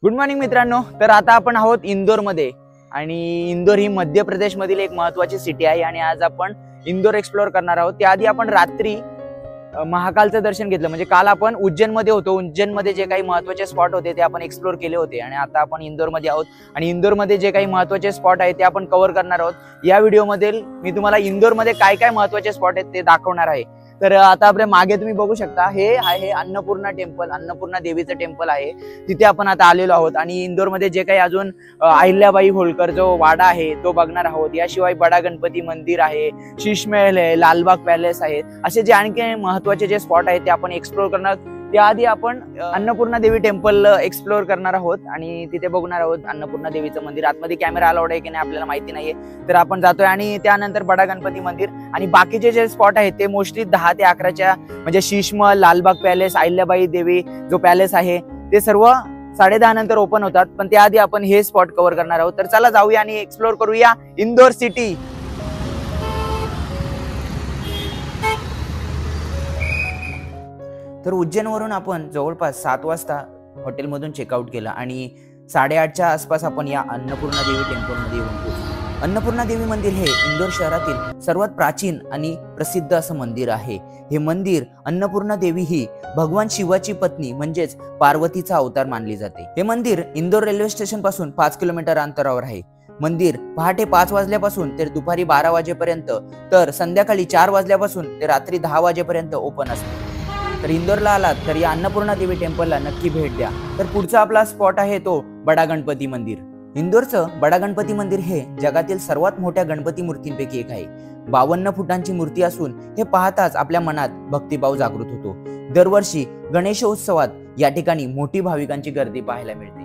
Good morning मित्रांनो. तर आता आपण आहोत इंदोरमध्ये आणि इंदोर ही मध्य प्रदेश मधील एक महत्त्वाची सिटी आहे आणि आज आपण इंदोर एक्सप्लोर करणार आहोत. त्याआधी आपण रात्री महाकालचं दर्शन घेतलं. म्हणजे काल आपण उज्जैनमध्ये होतो. उज्जैनमध्ये जे काही महत्त्वाचे स्पॉट होते ते आपण एक्सप्लोर केले होते आणि आता आपण इंदोरमध्ये आहोत आणि इंदोरमध्ये जे काही महत्त्वाचे स्पॉट आहेत ते आपण कव्हर करणार आहोत. या व्हिडिओमध्ये मी तुम्हाला इंदोरमध्ये काय काय महत्त्वाचे स्पॉट आहेत ते दाखवणार आहे. तर आता आपल्या मागे तुम्ही बघू शकता, हे आहे अन्नपूर्णा टेम्पल. अन्नपूर्णा देवीचं टेम्पल आहे, तिथे आपण आता आलेलो आहोत. आणि इंदोरमध्ये जे काही अजून अहिल्याबाई होळकर जो वाडा आहे तो बघणार आहोत. याशिवाय बडा गणपती मंदिर आहे, शीश महल आहे, लालबाग पॅलेस आहे. असे जे आणखी महत्त्वाचे जे स्पॉट आहेत ते आपण एक्सप्लोर करणार. त्याआधी आपण अन्नपूर्णा देवी टेम्पल एक्सप्लोर करणार आहोत आणि तिथे बघणार आहोत अन्नपूर्णा देवीचं मंदिर. आतमध्ये कॅमेरा अलाउड आहे की नाही आपल्याला माहिती नाहीये, तर आपण जातोय. आणि त्यानंतर बडा गणपती मंदिर आणि बाकीचे जे स्पॉट आहेत ते मोस्टली 10 ते 11च्या म्हणजे शीश महल, लालबाग पॅलेस, अहिल्याबाई देवी जो पॅलेस आहे ते सर्व 10:30 नंतर ओपन होतात. पण त्याआधी आपण हे स्पॉट कव्हर करणार आहोत. तर चला जाऊया आणि एक्सप्लोर करूया इंदोर सिटी. तर उज्जैनवरून आपण जवळपास 7 वाजता हॉटेलमधून चेकआउट केला आणि 8:30च्या आसपास आपण या अन्नपूर्णा देवी टेम्पलमध्ये येऊन पोहोचलो. अन्नपूर्णा देवी मंदिर हे इंदोर शहरातील सर्वात प्राचीन आणि प्रसिद्ध असं मंदिर आहे. हे मंदिर अन्नपूर्णा देवी ही भगवान शिवाची पत्नी म्हणजेच पार्वतीचा अवतार मानली जाते. हे मंदिर इंदोर रेल्वे स्टेशन पासून 5 किलोमीटर अंतरावर आहे. मंदिर पहाटे 5 वाजल्यापासून ते दुपारी 12 वाजेपर्यंत, तर संध्याकाळी 4 वाजल्यापासून ते रात्री 10 वाजेपर्यंत ओपन असते. तर इंदोरला आलात तर या अन्नपूर्णा देवी टेम्पलला नक्की भेट द्या. तर पुढचा आपला स्पॉट आहे तो बडा गणपती मंदिर. इंदोरचं बडा गणपती मंदिर हे जगातील सर्वात मोठ्या गणपती मूर्तींपैकी एक आहे. 52 फुटांची मूर्ती असून हे पाहताच आपल्या मनात भक्तिभाव जागृत होतो. दरवर्षी गणेशोत्सवात या ठिकाणी मोठी भाविकांची गर्दी पाहायला मिळते.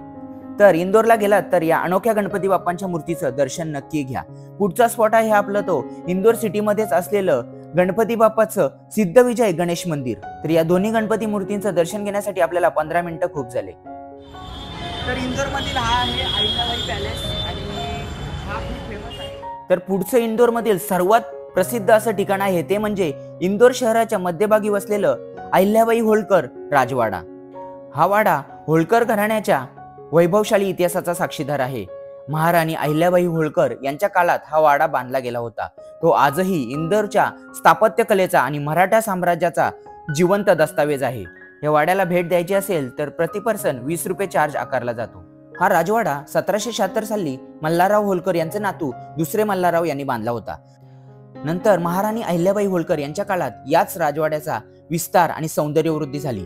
तर इंदोरला गेलात तर या अनोख्या गणपती बाप्पांच्या मूर्तीचं दर्शन नक्की घ्या. पुढचा स्पॉट आहे आपला तो इंदोर सिटीमध्येच असलेलं गणपती बाप्पाचं सिद्धविजय गणेश मंदिर. तर या दोन्ही गणपती मूर्तींचं दर्शन घेण्यासाठी आपल्याला 15 मिनिटं खूप झाले. तर इंदोरमधील हा आहे अहिल्याबाई पॅलेस आणि हा खूप फेमस आहे. तर पुढचं इंदोरमधील सर्वात प्रसिद्ध असं ठिकाण आहे ते म्हणजे इंदोर शहराच्या मध्यभागी वसलेलं अहिल्याबाई होळकर राजवाडा. हा वाडा होळकर घराण्याच्या वैभवशाली इतिहासाचा साक्षीदार आहे. महाराणी अहिल्याबाई होळकर यांच्या काळात हा वाडा बांधला गेला होता. तो आजही इंदोरच्या स्थापत्य कलेचा आणि मराठा साम्राज्याचा जिवंत दस्तावेज आहे. या वाड्याला भेट द्यायची असेल तर प्रति पर्सन 20 रुपये चार्ज आकारला जातो. हा राजवाडा 1776 साली मल्हारराव होळकर यांचे नातू दुसरे मल्हारराव यांनी बांधला होता. नंतर महाराणी अहिल्याबाई होळकर यांच्या काळात याच राजवाड्याचा विस्तार आणि सौंदर्यवृद्धी झाली.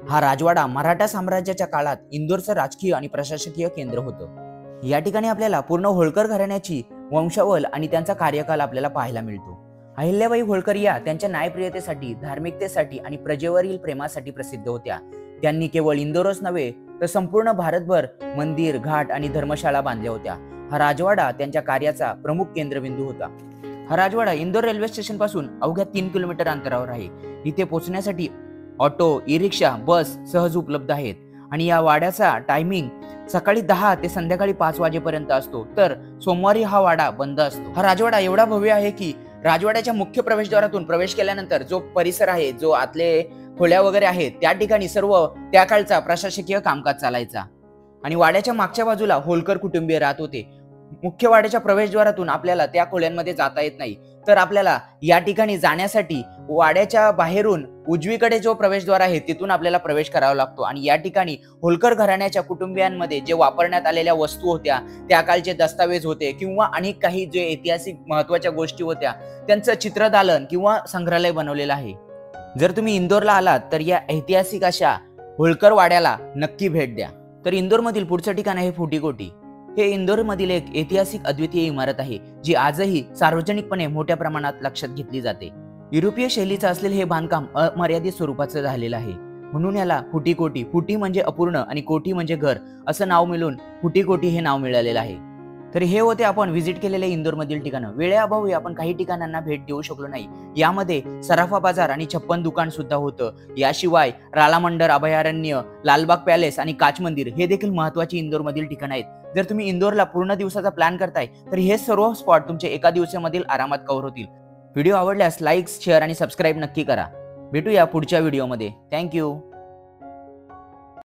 हा राजवाडा मराठा साम्राज्याच्या काळात इंदोरचं राजकीय आणि प्रशासकीय केंद्र होतं. या ठिकाणी आपल्याला पूर्ण होळकर घराण्याची वंशावळ आणि त्यांचा कार्यकाल आपल्याला पाहायला मिळतो. अहिल्याबाई होळकर या त्यांच्या न्यायप्रियतेसाठी, धार्मिकतेसाठी आणि प्रजेवरील प्रेमासाठी प्रसिद्ध होत्या. त्यांनी केवळ इंदोरच नव्हे तर संपूर्ण भारतभर मंदिर, घाट आणि धर्मशाळा बांधल्या होत्या. हा राजवाडा त्यांच्या कार्याचा प्रमुख केंद्रबिंदू होता. हा राजवाडा इंदोर रेल्वे स्टेशन पासून अवघ्या 3 किलोमीटर अंतरावर आहे. इथे पोहोचण्यासाठी ऑटो, ई रिक्षा, बस सहज उपलब्ध आहेत. आणि या वाड्याचा टायमिंग सकाळी 10 ते संध्याकाळी 5 वाजेपर्यंत असतो, तर सोमवारी हा वाडा बंद असतो. हा राजवाडा एवढा भव्य आहे की राजवाड्याच्या मुख्य प्रवेशद्वारातून प्रवेश केल्यानंतर जो परिसर आहे, जो आतले खोल्या वगैरे आहेत, त्या ठिकाणी सर्व त्या काळचा प्रशासकीय कामकाज चालायचा. आणि वाड्याच्या मागच्या बाजूला होळकर कुटुंबीय राहत होते. मुख्य वाड्याच्या प्रवेशद्वारातून आपल्याला त्या खोल्यांमध्ये जाता येत नाही, तर आपल्याला या ठिकाणी जाण्यासाठी वाड्याच्या बाहेरून उजवीकडे जो प्रवेशद्वार आहे तिथून आपल्याला प्रवेश करावा लागतो. आणि या ठिकाणी होळकर घराण्याच्या कुटुंबियांमध्ये जे वापरण्यात आलेल्या वस्तू होत्या, त्या काळचे दस्तावेज होते किंवा अनेक काही जे ऐतिहासिक महत्त्वाच्या गोष्टी होत्या, त्यांचं चित्रदालन किंवा संग्रहालय बनवलेलं आहे. जर तुम्ही इंदोरला आलात तर या ऐतिहासिक अशा होळकर वाड्याला नक्की भेट द्या. तर इंदोरमधील पुढचं ठिकाण आहे फुटीकोटी. हे इंदोरमधील एक ऐतिहासिक अद्वितीय इमारत आहे जी आजही सार्वजनिकपणे मोठ्या प्रमाणात लक्षात घेतली जाते. युरोपीय शैलीचं असलेले हे बांधकाम अमर्यादित स्वरूपाचं झालेलं आहे, म्हणून याला फुटीकोटी, फुटी म्हणजे अपूर्ण आणि कोठी म्हणजे घर असं नाव मिळून फुटीकोटी हे नाव मिळालेलं आहे. तर हे होते आपण व्हिजिट केलेले इंदोरमधील ठिकाणं. वेळेअभावी आपण काही ठिकाणांना भेट देऊ शकलो नाही. यामध्ये सराफा बाजार आणि 56 दुकान सुद्धा होतं. याशिवाय रालामंडर अभयारण्य, लालबाग पॅलेस आणि काच मंदिर हे देखील महत्त्वाची इंदोरमधील ठिकाणं आहेत. जर तुम्ही इंदोरला पूर्ण दिवसाचा प्लॅन करताय तर हे सर्व स्पॉट तुमचे एका दिवसामधील आरामात कव्हर होतील. व्हिडिओ आवडल्यास लाईक, शेअर आणि सबस्क्राईब नक्की करा. भेटूया पुढच्या व्हिडिओमध्ये. थँक्यू.